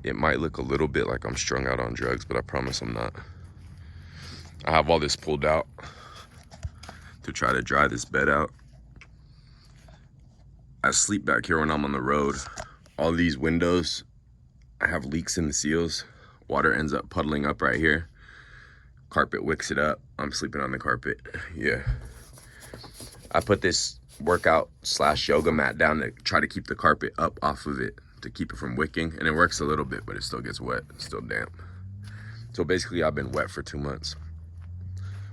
It might look a little bit like I'm strung out on drugs, but I promise I'm not. I have all this pulled out to try to dry this bed out. I sleep back here when I'm on the road. All these windows, I have leaks in the seals. Water ends up puddling up right here. Carpet wicks it up. I'm sleeping on the carpet. Yeah. I put this workout / yoga mat down to try to keep the carpet up off of it, to keep it from wicking, and it works a little bit, but it still gets wet. It's still damp. So basically I've been wet for 2 months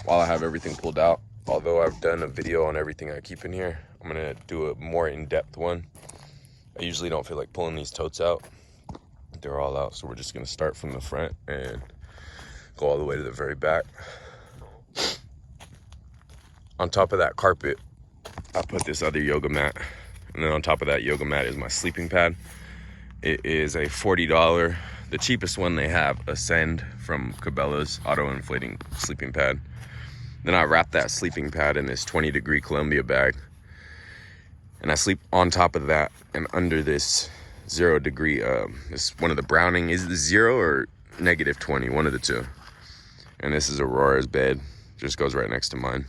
while I have everything pulled out. Although I've done a video on everything I keep in here, I'm gonna do a more in-depth one. I usually don't feel like pulling these totes out. They're all out, so we're just gonna start from the front and go all the way to the very back. On top of that carpet, I put this other yoga mat, and then on top of that yoga mat is my sleeping pad. It is a $40, the cheapest one they have, Ascend from Cabela's auto-inflating sleeping pad. Then I wrap that sleeping pad in this 20-degree Columbia bag, and I sleep on top of that and under this 0 degree, this one of the Browning, is it 0 or -20, one of the two. And this is Aurora's bed, just goes right next to mine.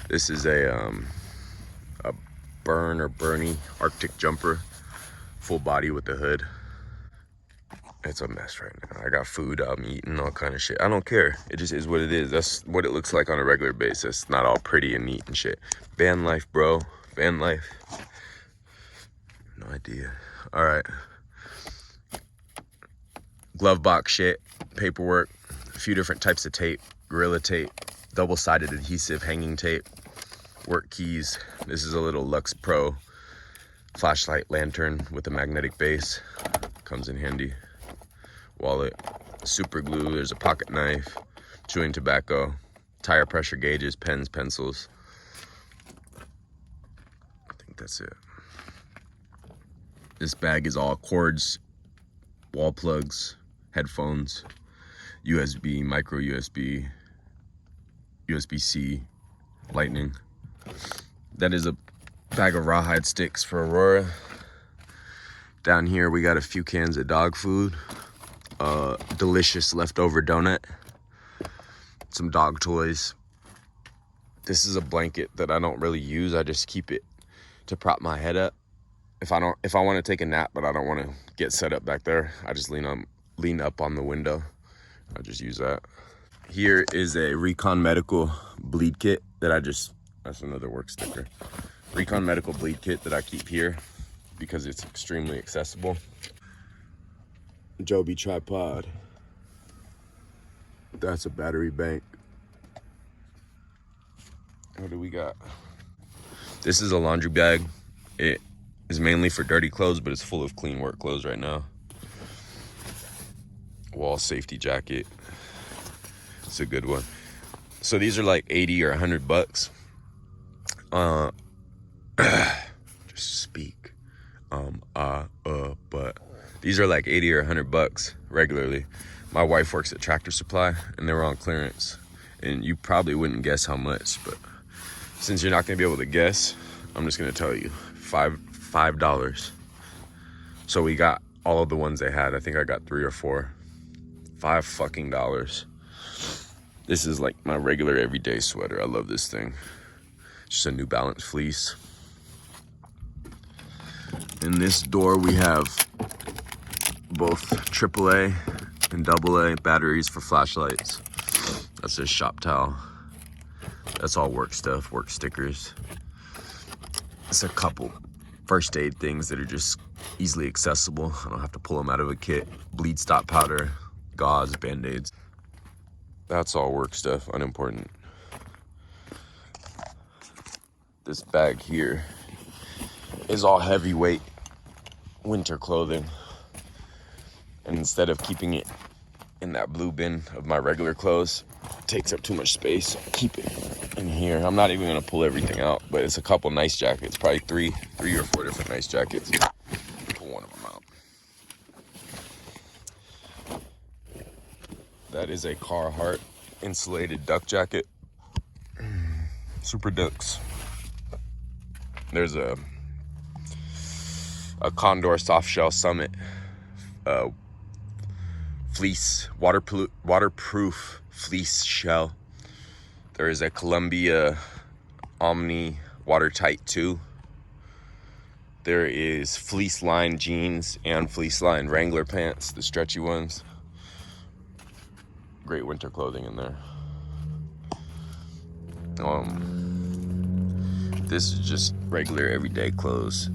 This is a Bernie Arctic jumper, full body with the hood. It's a mess right now. I got food, I'm eating all kind of shit. I don't care. It just is what it is. That's what it looks like on a regular basis. Not all pretty and neat and shit. Van life, bro. Van life. No idea. All right. Glove box shit, paperwork, a few different types of tape, Gorilla tape, double-sided adhesive hanging tape, work keys. This is a little Lux Pro flashlight lantern with a magnetic base. Comes in handy. Wallet, super glue, there's a pocket knife, chewing tobacco, tire pressure gauges, pens, pencils. I think that's it. This bag is all cords, wall plugs, headphones, USB, micro USB, USB-C, lightning. That is a bag of rawhide sticks for Aurora. Down here we got a few cans of dog food, delicious leftover donut, some dog toys. This is a blanket that I don't really use. I just keep it to prop my head up. If I want to take a nap but I don't want to get set up back there, I just lean up on the window. I just use that. Here is a Recon Medical bleed kit that that's another work sticker. Recon Medical bleed kit that I keep here because it's extremely accessible. Joby tripod. That's a battery bank. What do we got? This is a laundry bag. It is mainly for dirty clothes, but it's full of clean work clothes right now. Wall safety jacket. It's a good one. So these are like 80 or 100 bucks. Just speak. But these are like 80 or 100 bucks regularly. My wife works at Tractor Supply and they were on clearance. And you probably wouldn't guess how much, but since you're not gonna be able to guess, I'm just gonna tell you, $5. So we got all of the ones they had. I think I got 3 or 4. $5 fucking. This is like my regular everyday sweater. I love this thing. It's just a New Balance fleece. In this door we have both AAA and AA batteries for flashlights. That's a shop towel. That's all work stuff, work stickers. It's a couple first aid things that are just easily accessible. I don't have to pull them out of a kit. Bleed stop powder, gauze, band-aids. That's all work stuff, unimportant. This bag here is all heavyweight winter clothing. And instead of keeping it in that blue bin of my regular clothes, it takes up too much space. I keep it in here. I'm not even gonna pull everything out, but it's a couple nice jackets, probably three or 4 different nice jackets. Pull one of them out. That is a Carhartt insulated duck jacket. Super Ducks. There's a Condor soft shell Summit fleece, waterproof fleece shell. There is a Columbia Omni watertight 2. There is fleece lined jeans and fleece lined Wrangler pants, the stretchy ones. Great winter clothing in there. This is just regular everyday clothes,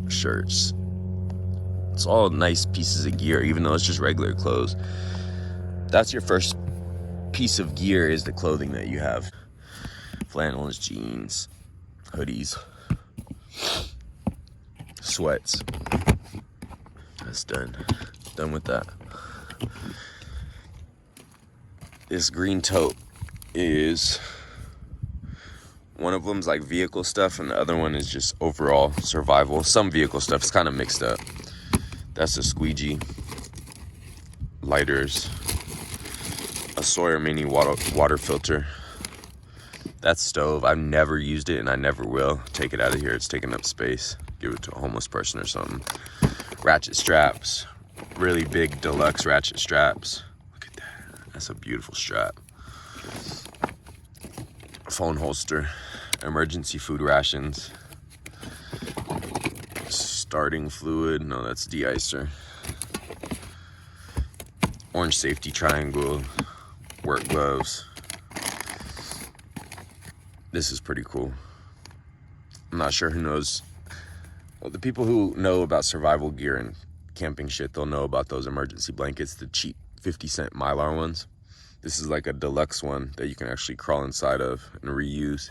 shirts. It's all nice pieces of gear, even though it's just regular clothes. That's your first piece of gear, is the clothing that you have. Flannels, jeans, hoodies, sweats. That's done. Done with that. This green tote is, one of them's like vehicle stuff and the other one is just overall survival. Some vehicle stuff is kind of mixed up. That's a squeegee, lighters, a Sawyer mini water filter. That stove, I've never used it and I never will. Take it out of here, it's taking up space. Give it to a homeless person or something. Ratchet straps, really big deluxe ratchet straps. Look at that, that's a beautiful strap. Phone holster, emergency food rations, starting fluid, no, that's de-icer. Orange safety triangle, work gloves. This is pretty cool. I'm not sure who knows. Well, the people who know about survival gear and camping shit, they'll know about those emergency blankets, the cheap 50-cent Mylar ones. This is like a deluxe one that you can actually crawl inside of and reuse.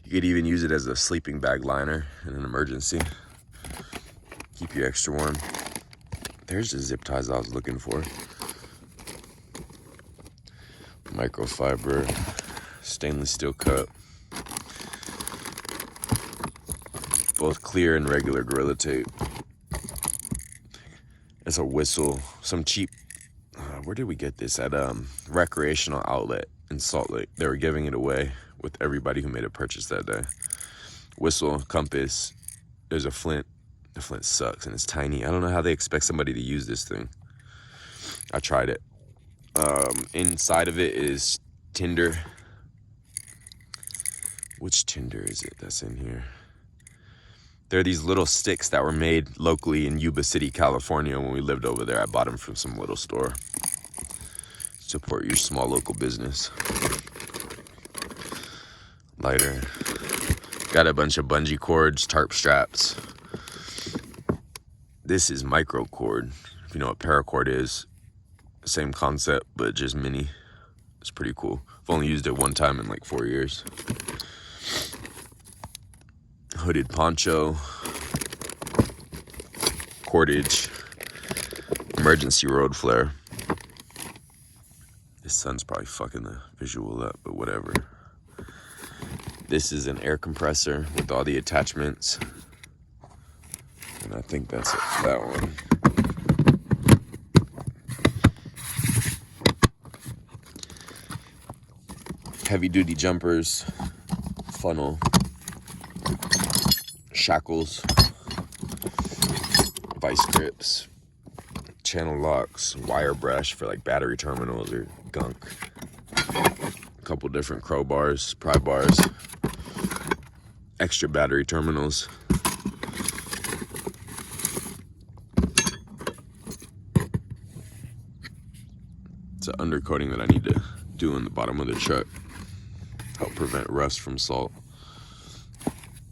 You could even use it as a sleeping bag liner in an emergency. Keep you extra warm. There's the zip ties I was looking for. Microfiber, stainless steel cup. Both clear and regular Gorilla Tape. It's a whistle, some cheap, where did we get this? At recreational outlet in Salt Lake. They were giving it away with everybody who made a purchase that day. Whistle, compass, there's a flint. The flint sucks and it's tiny. I don't know how they expect somebody to use this thing. I tried it. Inside of it is tinder. Which tinder is it that's in here? They're these little sticks that were made locally in Yuba City, California. When we lived over there, I bought them from some little store. Support your small local business. Lighter. Got a bunch of bungee cords, tarp straps. This is micro cord. If you know what paracord is, same concept, but just mini. It's pretty cool. I've only used it one time in like 4 years. Hooded poncho, cordage, emergency road flare. This sun's probably fucking the visual up, but whatever. This is an air compressor with all the attachments. And I think that's it for that one. Heavy duty jumpers, funnel, shackles, vice grips, channel locks, wire brush for like battery terminals or gunk, a couple different crowbars, pry bars, extra battery terminals, it's an undercoating that I need to do in the bottom of the truck, help prevent rust from salt.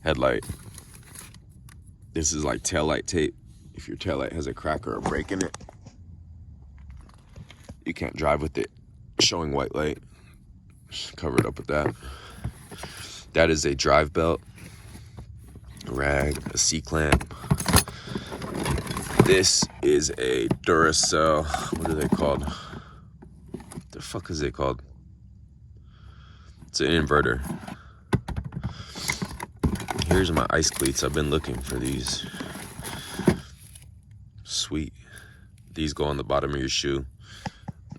Headlight. This is like taillight tape. If your taillight has a crack or a break in it, you can't drive with it showing white light. Just cover it up with that. That is a drive belt, a rag, a C-clamp. This is a Duracell. What are they called? What the fuck is it called? It's an inverter. Here's my ice cleats. I've been looking for these. Sweet. These go on the bottom of your shoe.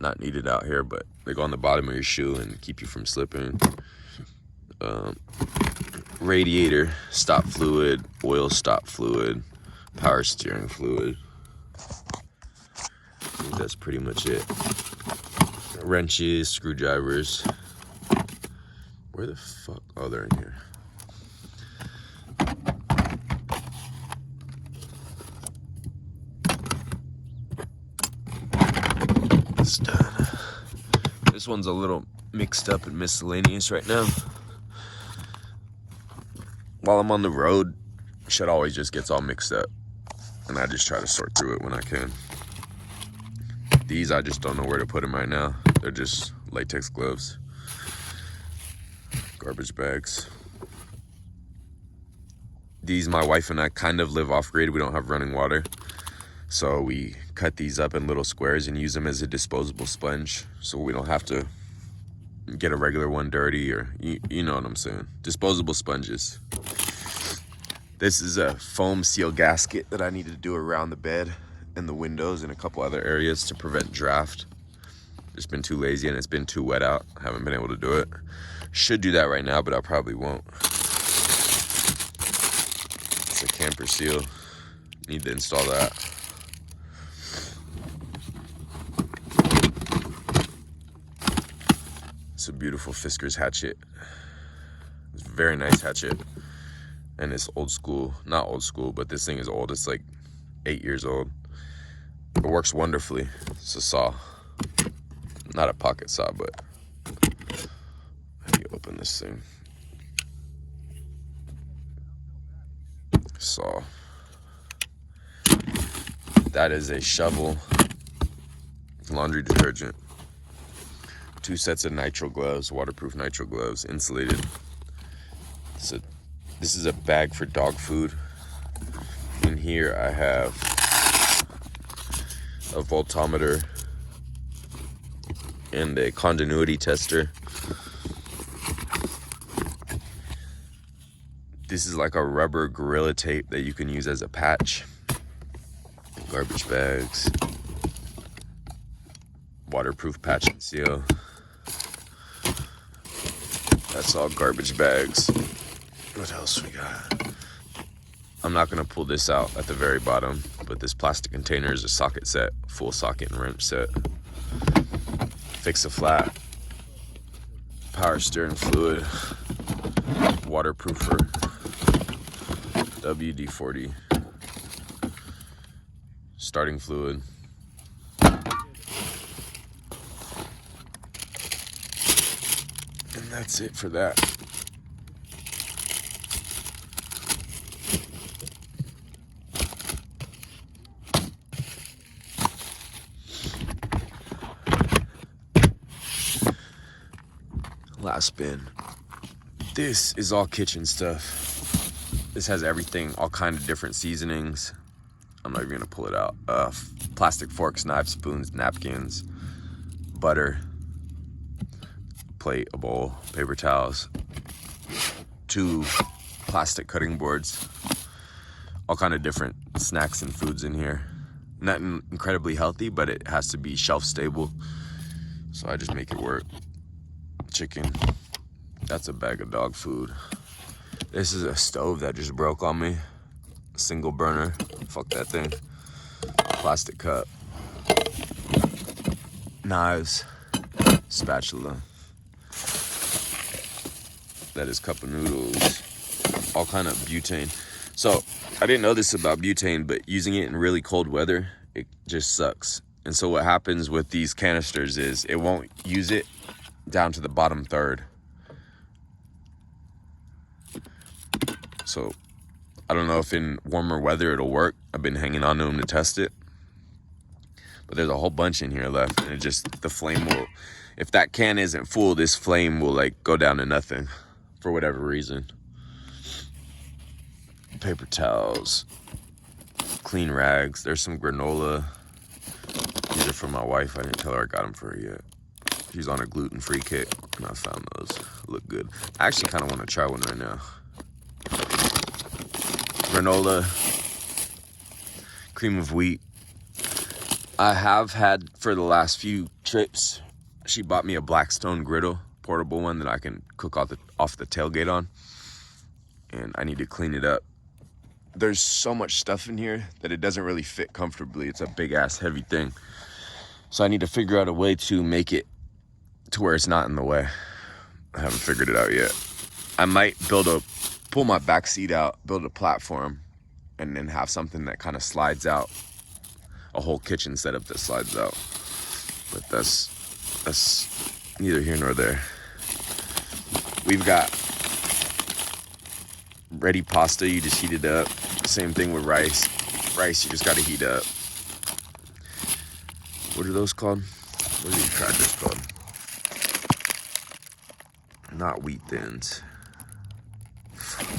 Not needed out here, but they go on the bottom of your shoe and keep you from slipping. Radiator, stop fluid, oil stop fluid, power steering fluid. I think that's pretty much it. Wrenches, screwdrivers. Where the fuck? Oh, they're in here. It's done. This one's a little mixed up and miscellaneous right now. While I'm on the road, shit always just gets all mixed up. And I just try to sort through it when I can. These, I just don't know where to put them right now. They're just latex gloves. Garbage bags. These, my wife and I kind of live off grid. We don't have running water. So we cut these up in little squares and use them as a disposable sponge. So we don't have to get a regular one dirty, or you know what I'm saying. Disposable sponges. This is a foam seal gasket that I needed to do around the bed and the windows and a couple other areas to prevent draft. Just been too lazy and it's been too wet out. I haven't been able to do it. Should do that right now, but I probably won't. It's a camper seal. Need to install that. It's a beautiful Fisker's hatchet. It's a very nice hatchet. And it's old school. Not old school, but this thing is old. It's like 8 years old. It works wonderfully. It's a saw. Not a pocket saw, but how do you open this thing? Saw. That is a shovel. Laundry detergent. 2 sets of nitrile gloves, waterproof nitrile gloves, insulated. This is a bag for dog food. In here I have a voltometer and a continuity tester. This is like a rubber Gorilla Tape that you can use as a patch. Garbage bags. Waterproof patch and seal. That's all garbage bags. What else we got? I'm not gonna pull this out at the very bottom, but this plastic container is a socket set, full socket and wrench set. Fix a flat. Power steering fluid. Waterproofer. WD-40. Starting fluid. And that's it for that. Last bin. This is all kitchen stuff. This has everything, all kind of different seasonings. I'm not even gonna pull it out. Plastic forks, knives, spoons, napkins, butter, plate, a bowl, paper towels, 2 plastic cutting boards, all kind of different snacks and foods in here. Not incredibly healthy, but it has to be shelf stable, so I just make it work. Chicken. That's a bag of dog food. This is a stove that just broke on me. Single burner. Fuck that thing. Plastic cup. Knives. Spatula. That is cup of noodles. All kind of butane. So, I didn't know this about butane, but using it in really cold weather, it just sucks. And so what happens with these canisters is it won't use it down to the bottom third. So I don't know if in warmer weather it'll work. I've been hanging on to them to test it. But there's a whole bunch in here left, and it just, the flame will, if that can isn't full, this flame will like go down to nothing for whatever reason. Paper towels, clean rags. There's some granola. These are for my wife. I didn't tell her I got them for her yet. She's on a gluten-free kick, and I found those. Look good. I actually kind of want to try one right now. Granola, cream of wheat. I have had for the last few trips, she bought me a Blackstone griddle, portable one that I can cook off the tailgate on. And I need to clean it up. There's so much stuff in here that it doesn't really fit comfortably. It's a big ass heavy thing. So I need to figure out a way to make it to where it's not in the way. I haven't figured it out yet. I might pull my back seat out, build a platform, and then have something that kind of slides out. A whole kitchen setup that slides out. But that's neither here nor there. We've got ready pasta, you just heat it up. Same thing with rice. Rice, you just gotta heat up. What are those called? What are these crackers called? Not wheat thins.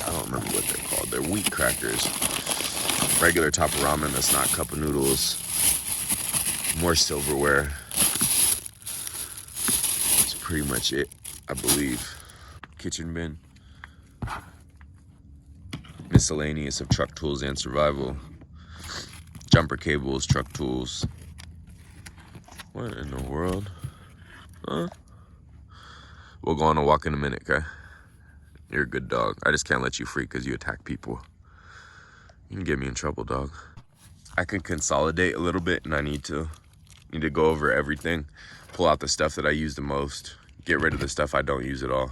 I don't remember what they're called. They're wheat crackers. Regular type of ramen that's not cup of noodles. More silverware. That's pretty much it, I believe. Kitchen bin. Miscellaneous of truck tools and survival. Jumper cables, truck tools. What in the world? Huh? We'll go on a walk in a minute, okay? You're a good dog. I just can't let you free because you attack people. You can get me in trouble, dog. I can consolidate a little bit, and I need to go over everything. Pull out the stuff that I use the most. Get rid of the stuff I don't use at all.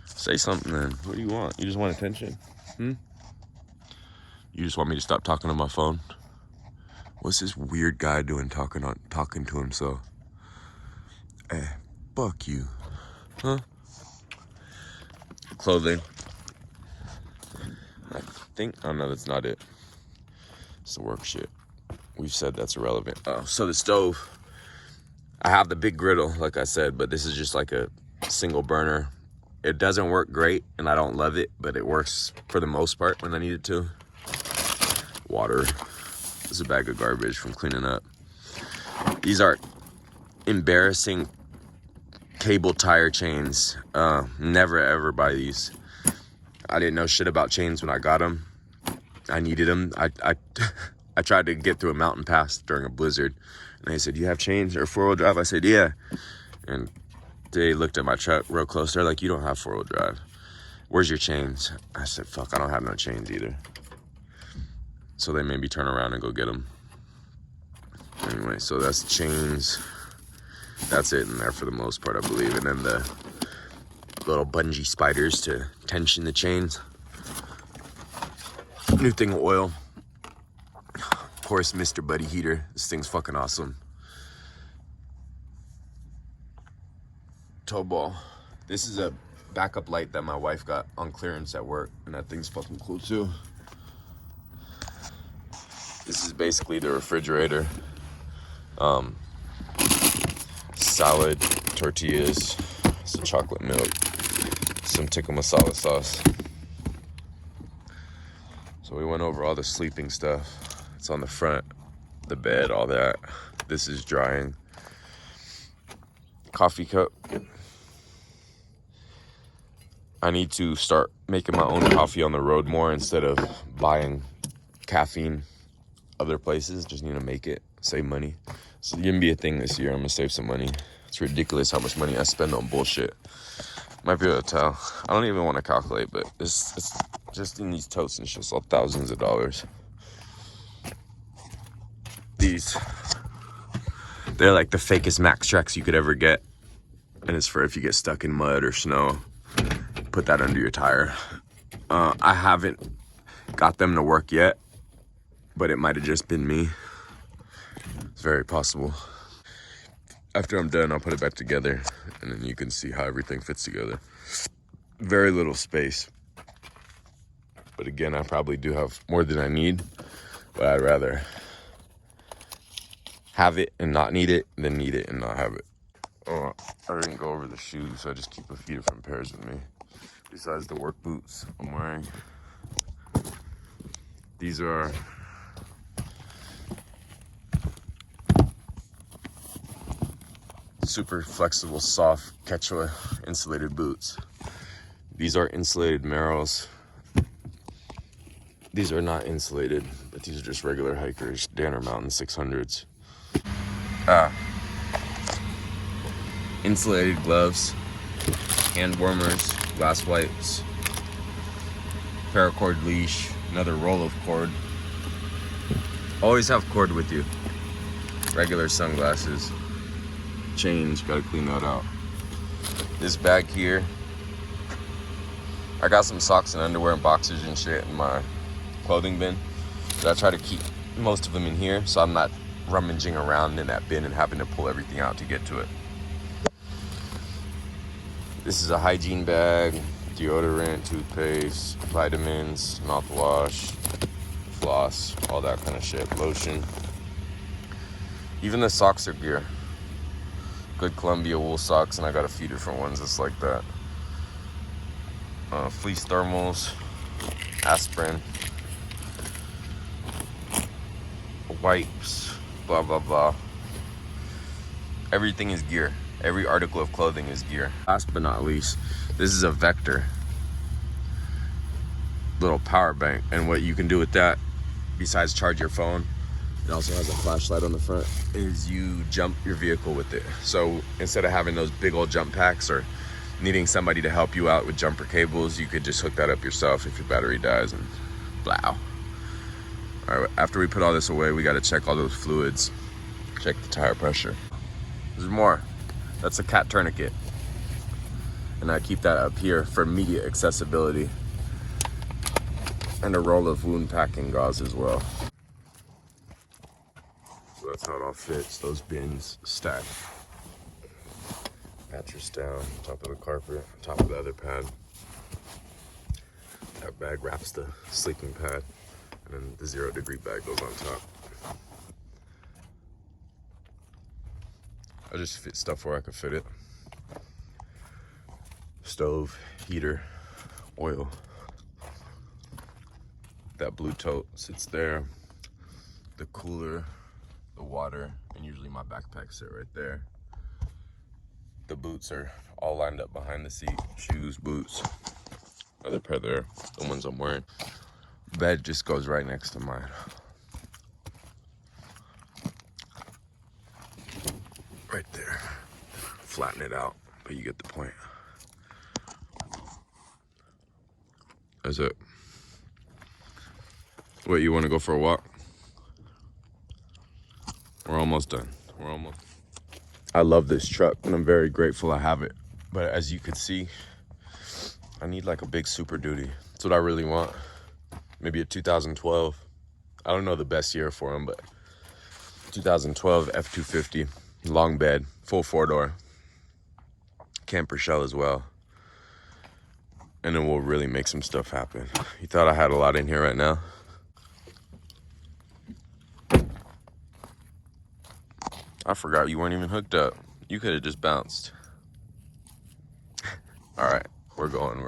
Say something then. What do you want? You just want attention? You just want me to stop talking on my phone? What's this weird guy doing talking to himself? Hey, fuck you. Huh? Clothing. I think, oh no, that's not it. It's the work shit. We've said that's irrelevant. Oh, so the stove. I have the big griddle, like I said, but this is just like a single burner. It doesn't work great, and I don't love it, but it works for the most part when I need it to. Water. This is a bag of garbage from cleaning up. These are embarrassing cable tire chains. Never ever buy these. I didn't know shit about chains when I got them. I needed them. I tried to get through a mountain pass during a blizzard, and they said, "You have chains or 4-wheel drive?" I said, "Yeah." And they looked at my truck real close. They're like, "You don't have 4-wheel drive. Where's your chains?" I said, "Fuck, I don't have no chains either." So they made me turn around and go get them. Anyway, so that's chains. That's it in there for the most part, I believe. And then the little bungee spiders to tension the chains. New thing of oil. Of course, Mr. Buddy Heater. This thing's fucking awesome. Tow ball. This is a backup light that my wife got on clearance at work, and that thing's fucking cool too. This is basically the refrigerator. Salad, tortillas, some chocolate milk, some tikka masala sauce. So we went over all the sleeping stuff. It's on the front, the bed, all that. This is drying. Coffee cup. I need to start making my own coffee on the road more instead of buying caffeine other places. Just need to make it, save money. So it's gonna be a thing this year. I'm gonna save some money. It's ridiculous how much money I spend on bullshit. Might be able to tell. I don't even want to calculate, but it's just in these totes and shit, it's all thousands of dollars. They're like the fakest Max Tracks you could ever get. And it's for if you get stuck in mud or snow, put that under your tire. I haven't got them to work yet, but it might have just been me. It's very possible. After I'm done, I'll put it back together, and then you can see how everything fits together. Very little space. But again, I probably do have more than I need, but I'd rather have it and not need it than need it and not have it. Oh, I didn't go over the shoes, so I just keep a few different pairs with me. Besides the work boots I'm wearing. These are super flexible, soft Quechua insulated boots. These are insulated Merrells. These are not insulated, but these are just regular hikers, Danner Mountain 600s. Insulated gloves, hand warmers, glass wipes, paracord leash, another roll of cord, Always have cord with you. Regular sunglasses. Chains, gotta clean that out. This bag here, I got some socks and underwear and boxers and shit in my clothing bin. So I try to keep most of them in here so I'm not rummaging around in that bin and having to pull everything out to get to it. This is a hygiene bag, deodorant, toothpaste, vitamins, mouthwash, floss, all that kind of shit, lotion. Even the socks are gear. Good Columbia wool socks, and I got a few different ones that's like that. Fleece thermals, aspirin, wipes, blah blah blah. Everything is gear. Every article of clothing is gear. Last but not least, this is a Vector little power bank, and what you can do with that, besides charge your phone, it also has a flashlight on the front, is you jump your vehicle with it. So instead of having those big old jump packs or needing somebody to help you out with jumper cables, you could just hook that up yourself if your battery dies and blow. All right, after we put all this away, we got to check all those fluids, check the tire pressure. There's more. That's a cat tourniquet, and I keep that up here for immediate accessibility, and a roll of wound packing gauze as well. So that's how it all fits. Those bins stack. Mattress down, top of the carpet, top of the other pad. That bag wraps the sleeping pad, and then the 0 degree bag goes on top. I just fit stuff where I could fit it. Stove, heater, oil. That blue tote sits there. The cooler, the water, and usually my backpack sit right there. The boots are all lined up behind the seat. Shoes, boots, another pair there, the ones I'm wearing. Bed just goes right next to mine. Right there. Flatten it out, but you get the point. That's it. What, you want to go for a walk? We're almost done. We're almost. I love this truck, and I'm very grateful I have it. But as you can see, I need like a big Super Duty. That's what I really want. Maybe a 2012. I don't know the best year for them, but 2012 F250, long bed, full 4-door, camper shell as well. And then we'll really make some stuff happen. You thought I had a lot in here right now? I forgot you weren't even hooked up. You could have just bounced. All right, we're going.